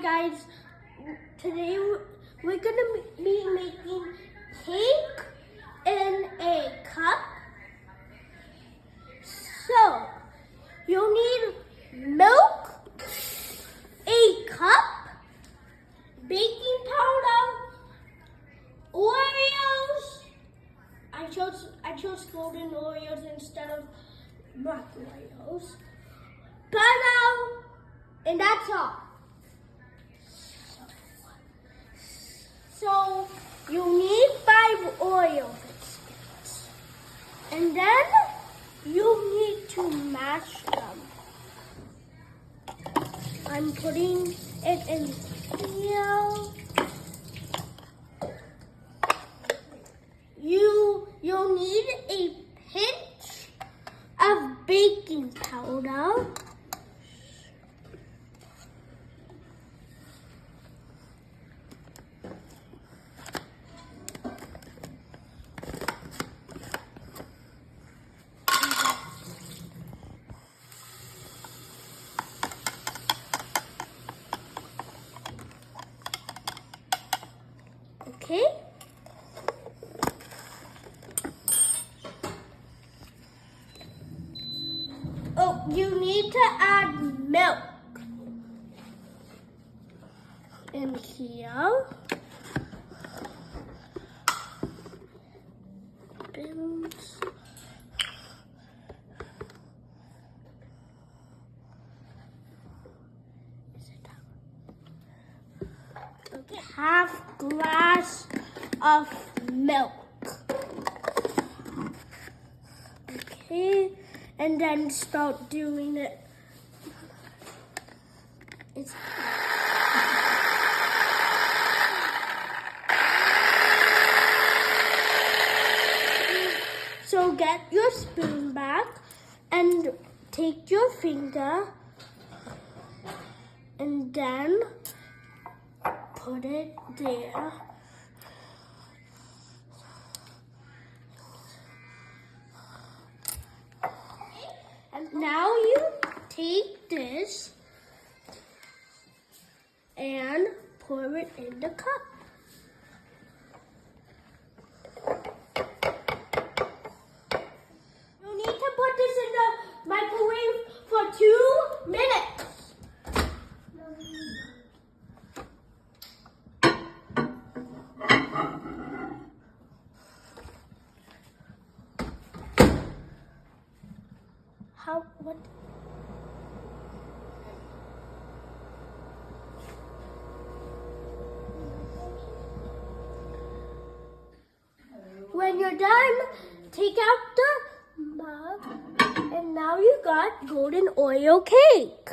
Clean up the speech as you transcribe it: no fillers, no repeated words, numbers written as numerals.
guys, today we're gonna be making cake in a cup. So, you'll need milk, a cup, baking powder, Oreos. I chose golden Oreos instead of black Oreos. Butter, and that's all. So you need 5 Oreo biscuits, and then you need to mash them. I'm putting it in here. You'll need a pinch of baking powder. Okay. Oh, you need to add milk in here. MINS. Okay, half glass of milk. Okay, and then start doing it. So get your spoon back and take your finger and then put it there. And now you take this and pour it in the cup. You need to put this in the microwave for 2 minutes. What? When you're done, take out the mug, and now you got golden Oreo cake.